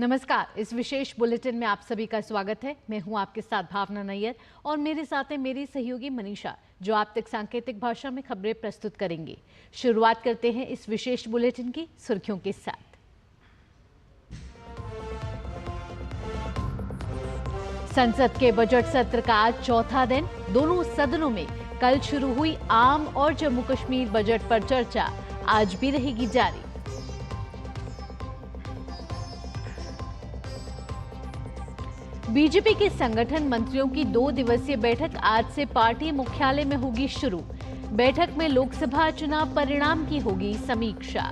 नमस्कार। इस विशेष बुलेटिन में आप सभी का स्वागत है। मैं हूं आपके साथ भावना नैयर और मेरे साथ है मेरी सहयोगी मनीषा, जो आप तक सांकेतिक भाषा में खबरें प्रस्तुत करेंगी। शुरुआत करते हैं इस विशेष बुलेटिन की सुर्खियों के साथ। संसद के बजट सत्र का आज चौथा दिन। दोनों सदनों में कल शुरू हुई आम और जम्मू कश्मीर बजट पर चर्चा आज भी रहेगी जारी। बीजेपी के संगठन मंत्रियों की 2 दिवसीय बैठक आज से पार्टी मुख्यालय में होगी शुरू। बैठक में लोकसभा चुनाव परिणाम की होगी समीक्षा।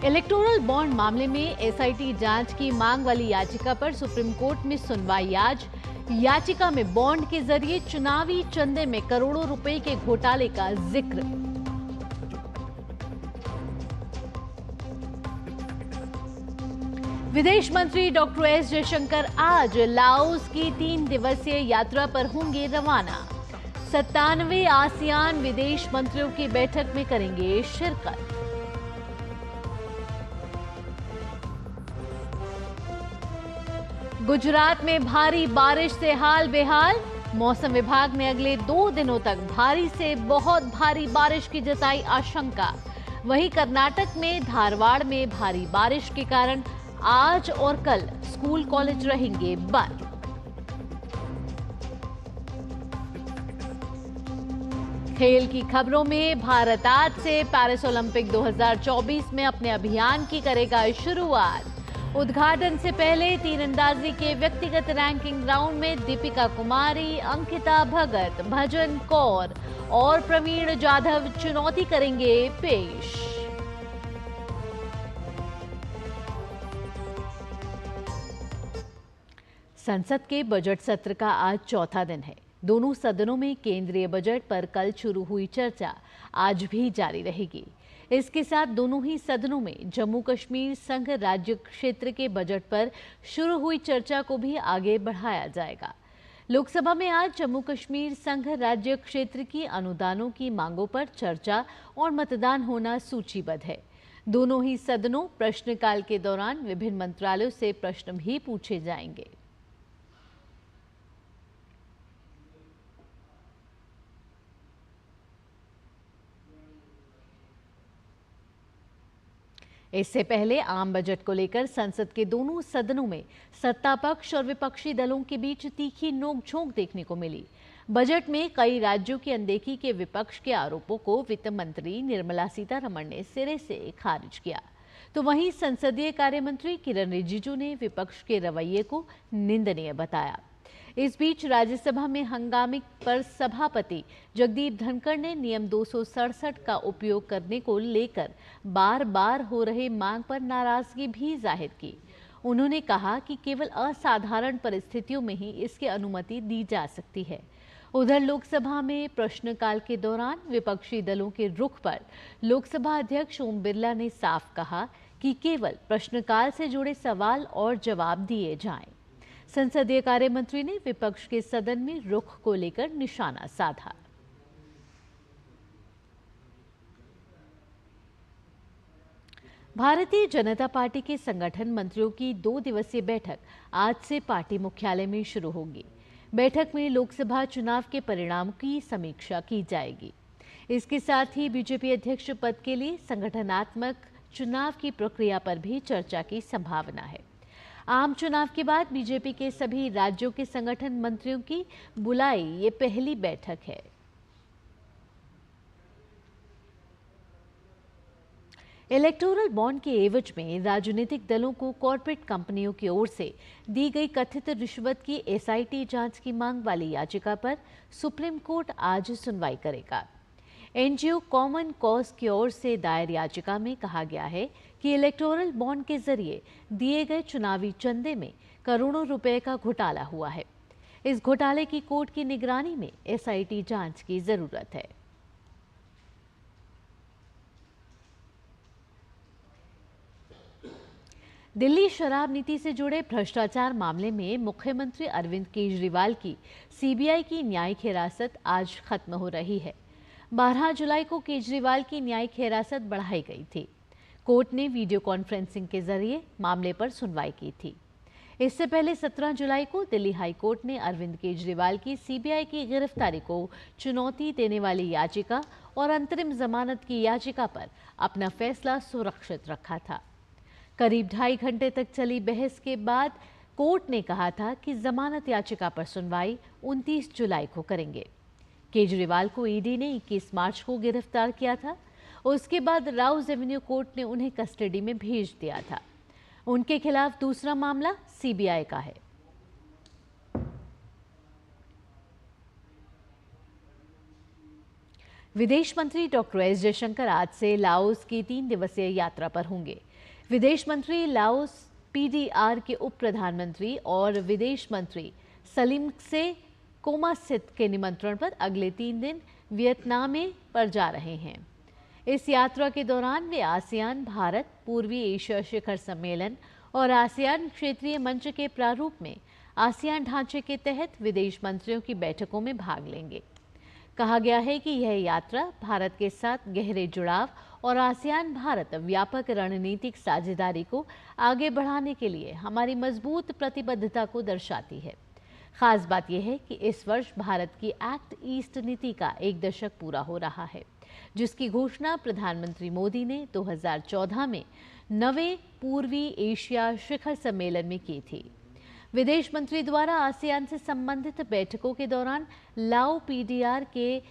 इलेक्टोरल बॉन्ड मामले में एसआईटी जांच की मांग वाली याचिका पर सुप्रीम कोर्ट में सुनवाई आज। याचिका में बॉन्ड के जरिए चुनावी चंदे में करोड़ों रुपए के घोटाले का जिक्र। विदेश मंत्री डॉक्टर एस जयशंकर आज लाओस की 3 दिवसीय यात्रा पर होंगे रवाना। 97वें आसियान विदेश मंत्रियों की बैठक में करेंगे शिरकत। गुजरात में भारी बारिश से हाल बेहाल। मौसम विभाग ने अगले 2 दिनों तक भारी से बहुत भारी बारिश की जताई आशंका। वहीं कर्नाटक में धारवाड़ में भारी बारिश के कारण आज और कल स्कूल कॉलेज रहेंगे बंद। खेल की खबरों में भारत आज से पेरिस ओलंपिक 2024 में अपने अभियान की करेगा शुरुआत। उद्घाटन से पहले तीरंदाजी के व्यक्तिगत रैंकिंग राउंड में दीपिका कुमारी, अंकिता भगत, भजन कौर और प्रवीण जाधव चुनौती करेंगे पेश। संसद के बजट सत्र का आज चौथा दिन है। दोनों सदनों में केंद्रीय बजट पर कल शुरू हुई चर्चा आज भी जारी रहेगी। इसके साथ दोनों ही सदनों में जम्मू कश्मीर संघ राज्य क्षेत्र के बजट पर शुरू हुई चर्चा को भी आगे बढ़ाया जाएगा। लोकसभा में आज जम्मू कश्मीर संघ राज्य क्षेत्र की अनुदानों की मांगों पर चर्चा और मतदान होना सूचीबद्ध है। दोनों ही सदनों प्रश्नकाल के दौरान विभिन्न मंत्रालयों से प्रश्न भी पूछे जाएंगे। इससे पहले आम बजट को लेकर संसद के दोनों सदनों में सत्ता पक्ष और विपक्षी दलों के बीच तीखी नोकझोंक देखने को मिली। बजट में कई राज्यों की अनदेखी के विपक्ष के आरोपों को वित्त मंत्री निर्मला सीतारमण ने सिरे से खारिज किया, तो वहीं संसदीय कार्य मंत्री किरण रिजिजू ने विपक्ष के रवैये को निंदनीय बताया। इस बीच राज्यसभा में हंगामे पर सभापति जगदीप धनखड़ ने नियम 267 का उपयोग करने को लेकर बार बार हो रहे मांग पर नाराजगी भी जाहिर की। उन्होंने कहा कि केवल असाधारण परिस्थितियों में ही इसकी अनुमति दी जा सकती है। उधर लोकसभा में प्रश्नकाल के दौरान विपक्षी दलों के रुख पर लोकसभा अध्यक्ष ओम बिरला ने साफ कहा कि केवल प्रश्नकाल से जुड़े सवाल और जवाब दिए जाएं। संसदीय कार्य मंत्री ने विपक्ष के सदन में रुख को लेकर निशाना साधा। भारतीय जनता पार्टी के संगठन मंत्रियों की 2 दिवसीय बैठक आज से पार्टी मुख्यालय में शुरू होगी। बैठक में लोकसभा चुनाव के परिणाम की समीक्षा की जाएगी। इसके साथ ही बीजेपी अध्यक्ष पद के लिए संगठनात्मक चुनाव की प्रक्रिया पर भी चर्चा की संभावना है। आम चुनाव के बाद बीजेपी के सभी राज्यों के संगठन मंत्रियों की बुलाई ये पहली बैठक है। इलेक्टोरल बॉन्ड के एवज में राजनीतिक दलों को कॉर्पोरेट कंपनियों की ओर से दी गई कथित रिश्वत की एसआईटी जांच की मांग वाली याचिका पर सुप्रीम कोर्ट आज सुनवाई करेगा। एनजीओ कॉमन कॉज की ओर से दायर याचिका में कहा गया है कि इलेक्टोरल बॉन्ड के जरिए दिए गए चुनावी चंदे में करोड़ों रुपए का घोटाला हुआ है। इस घोटाले की कोर्ट की निगरानी में एसआईटी जांच की जरूरत है। दिल्ली शराब नीति से जुड़े भ्रष्टाचार मामले में मुख्यमंत्री अरविंद केजरीवाल की सीबीआई की न्यायिक हिरासत आज खत्म हो रही है। 12 जुलाई को केजरीवाल की न्यायिक हिरासत बढ़ाई गई थी। कोर्ट ने वीडियो कॉन्फ्रेंसिंग के जरिए मामले पर सुनवाई की थी। इससे पहले 17 जुलाई को दिल्ली हाई कोर्ट ने अरविंद केजरीवाल की सीबीआई की गिरफ्तारी को चुनौती देने वाली याचिका और अंतरिम जमानत की याचिका पर अपना फैसला सुरक्षित रखा था। करीब 2.5 घंटे तक चली बहस के बाद कोर्ट ने कहा था कि जमानत याचिका पर सुनवाई 29 जुलाई को करेंगे। केजरीवाल को ईडी ने 21 मार्च को गिरफ्तार किया था। उसके बाद राउज एवेन्यू कोर्ट ने उन्हें कस्टडी में भेज दिया था। उनके खिलाफ दूसरा मामला सीबीआई का है। विदेश मंत्री डॉक्टर एस जयशंकर आज से लाओस की 3 दिवसीय यात्रा पर होंगे। विदेश मंत्री लाओस पीडीआर के उप प्रधानमंत्री और विदेश मंत्री सलीमक्से कोमासित के निमंत्रण पर अगले 3 दिन वियतनाम पर जा रहे हैं। इस यात्रा के दौरान वे आसियान भारत पूर्वी एशिया शिखर सम्मेलन और आसियान क्षेत्रीय मंच के प्रारूप में आसियान ढांचे के तहत विदेश मंत्रियों की बैठकों में भाग लेंगे। कहा गया है कि यह यात्रा भारत के साथ गहरे जुड़ाव और आसियान भारत व्यापक रणनीतिक साझेदारी को आगे बढ़ाने के लिए हमारी मजबूत प्रतिबद्धता को दर्शाती है। खास बात यह है कि इस वर्ष भारत की एक्ट ईस्ट नीति का 1 दशक पूरा हो रहा है, जिसकी घोषणा प्रधानमंत्री मोदी ने 2014 में 9वें पूर्वी एशिया शिखर सम्मेलन में की थी। विदेश मंत्री द्वारा आसियान से संबंधित बैठकों के दौरान लाओ पीडीआर के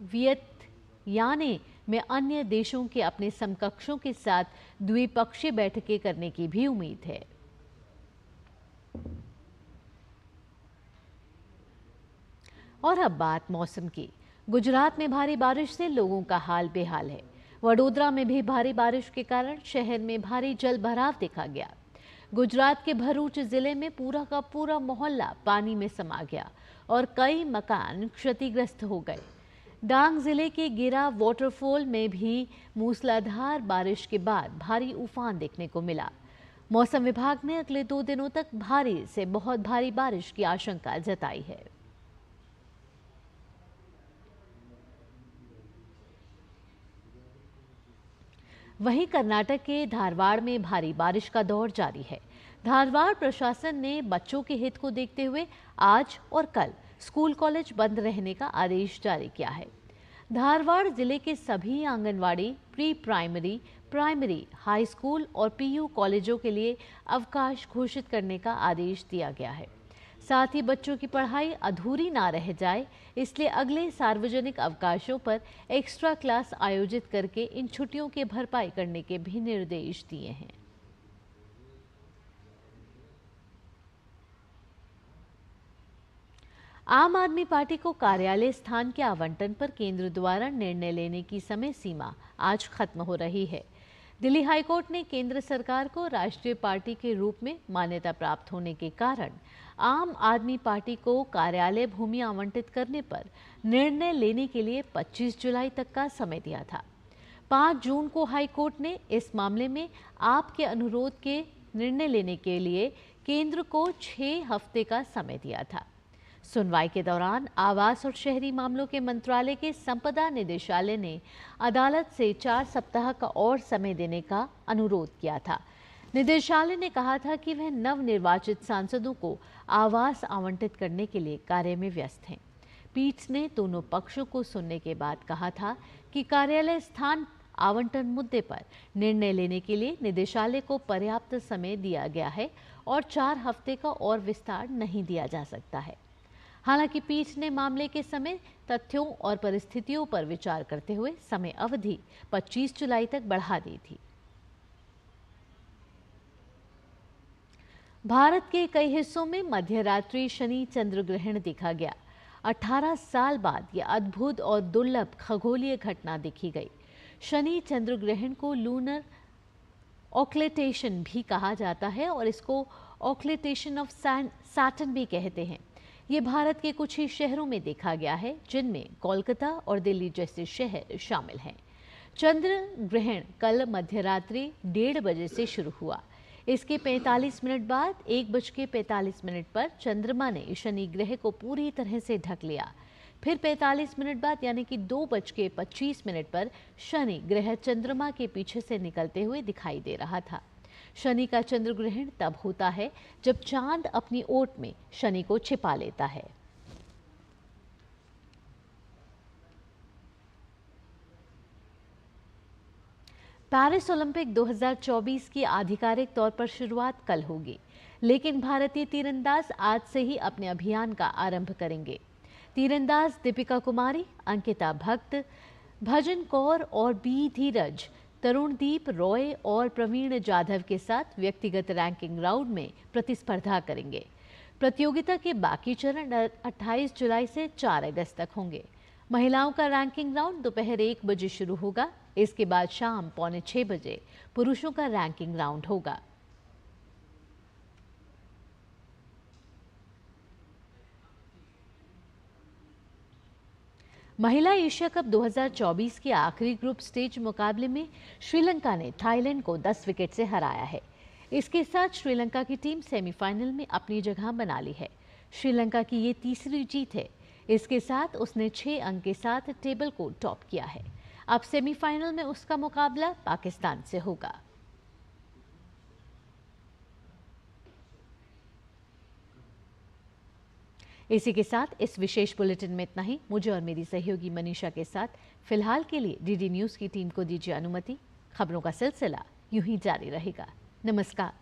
वियतयाने में अन्य देशों के अपने समकक्षों के साथ द्विपक्षीय बैठकें करने की भी उम्मीद है। और अब बात मौसम की। गुजरात में भारी बारिश से लोगों का हाल बेहाल है। वडोदरा में भी भारी बारिश के कारण शहर में भारी जल भराव देखा गया। गुजरात के भरूच जिले में पूरा का पूरा मोहल्ला पानी में समा गया और कई मकान क्षतिग्रस्त हो गए। डांग जिले के गिरा वाटरफॉल में भी मूसलाधार बारिश के बाद भारी उफान देखने को मिला। मौसम विभाग ने अगले 2 दिनों तक भारी से बहुत भारी बारिश की आशंका जताई है। वहीं कर्नाटक के धारवाड़ में भारी बारिश का दौर जारी है। धारवाड़ प्रशासन ने बच्चों के हित को देखते हुए आज और कल स्कूल कॉलेज बंद रहने का आदेश जारी किया है। धारवाड़ जिले के सभी anganwadi, pre primary, primary, high school और पीयू कॉलेजों के लिए अवकाश घोषित करने का आदेश दिया गया है। साथ ही बच्चों की पढ़ाई अधूरी ना रह जाए, इसलिए अगले सार्वजनिक अवकाशों पर एक्स्ट्रा क्लास आयोजित करके इन छुट्टियों की भरपाई करने के भी निर्देश दिए हैं। आम आदमी पार्टी को कार्यालय स्थान के आवंटन पर केंद्र द्वारा निर्णय लेने की समय सीमा आज खत्म हो रही है। दिल्ली हाईकोर्ट ने केंद्र सरकार को राष्ट्रीय पार्टी के रूप में मान्यता प्राप्त होने के कारण आम आदमी पार्टी को कार्यालय भूमि आवंटित करने पर निर्णय लेने के लिए 25 जुलाई तक का समय दिया था। 5 जून को हाईकोर्ट ने इस मामले में आपके अनुरोध के निर्णय लेने के लिए केंद्र को 6 हफ्ते का समय दिया था। सुनवाई के दौरान आवास और शहरी मामलों के मंत्रालय के संपदा निदेशालय ने अदालत से 4 सप्ताह का और समय देने का अनुरोध किया था। निदेशालय ने कहा था कि वह नवनिर्वाचित सांसदों को आवास आवंटित करने के लिए कार्य में व्यस्त हैं। पीठ ने दोनों पक्षों को सुनने के बाद कहा था कि कार्यालय स्थान आवंटन मुद्दे पर निर्णय लेने के लिए निदेशालय को पर्याप्त समय दिया गया है और 4 हफ्ते का और विस्तार नहीं दिया जा सकता है। हालांकि पीठ ने मामले के समय, तथ्यों और परिस्थितियों पर विचार करते हुए समय अवधि 25 जुलाई तक बढ़ा दी थी। भारत के कई हिस्सों में मध्यरात्रि शनि चंद्र ग्रहण देखा गया। 18 साल बाद यह अद्भुत और दुर्लभ खगोलीय घटना देखी गई। शनि चंद्र ग्रहण को लूनर ऑक्लेटेशन भी कहा जाता है और इसको ऑक्लेटेशन ऑफ सैटर्न भी कहते हैं। ये भारत के कुछ ही शहरों में देखा गया है, जिनमें कोलकाता और दिल्ली जैसे शहर शामिल हैं। चंद्र ग्रहण कल मध्यरात्रि 1:30 बजे से शुरू हुआ। इसके 45 मिनट बाद 1:45 पर चंद्रमा ने शनि ग्रह को पूरी तरह से ढक लिया। फिर 45 मिनट बाद यानी कि 2:25 पर शनि ग्रह चंद्रमा के पीछे से निकलते हुए दिखाई दे रहा था। शनि का चंद्र ग्रहण तब होता है जब चांद अपनी ओट में शनि को छिपा लेता है। पेरिस ओलंपिक 2024 की आधिकारिक तौर पर शुरुआत कल होगी, लेकिन भारतीय तीरंदाज आज से ही अपने अभियान का आरंभ करेंगे। तीरंदाज दीपिका कुमारी, अंकिता भक्त, भजन कौर और बी धीरज तरुणदीप रॉय और प्रवीण जाधव के साथ व्यक्तिगत रैंकिंग राउंड में प्रतिस्पर्धा करेंगे। प्रतियोगिता के बाकी चरण 28 जुलाई से 4 अगस्त तक होंगे। महिलाओं का रैंकिंग राउंड दोपहर 1 बजे शुरू होगा। इसके बाद शाम 5:45 बजे पुरुषों का रैंकिंग राउंड होगा। महिला एशिया कप 2024 के आखिरी ग्रुप स्टेज मुकाबले में श्रीलंका ने थाईलैंड को 10 विकेट से हराया है। इसके साथ श्रीलंका की टीम सेमीफाइनल में अपनी जगह बना ली है। श्रीलंका की ये तीसरी जीत है। इसके साथ उसने 6 अंक के साथ टेबल को टॉप किया है। अब सेमीफाइनल में उसका मुकाबला पाकिस्तान से होगा। इसी के साथ इस विशेष बुलेटिन में इतना ही। मुझे और मेरी सहयोगी मनीषा के साथ फिलहाल के लिए डीडी न्यूज़ की टीम को दीजिए अनुमति। खबरों का सिलसिला यूं ही जारी रहेगा। नमस्कार।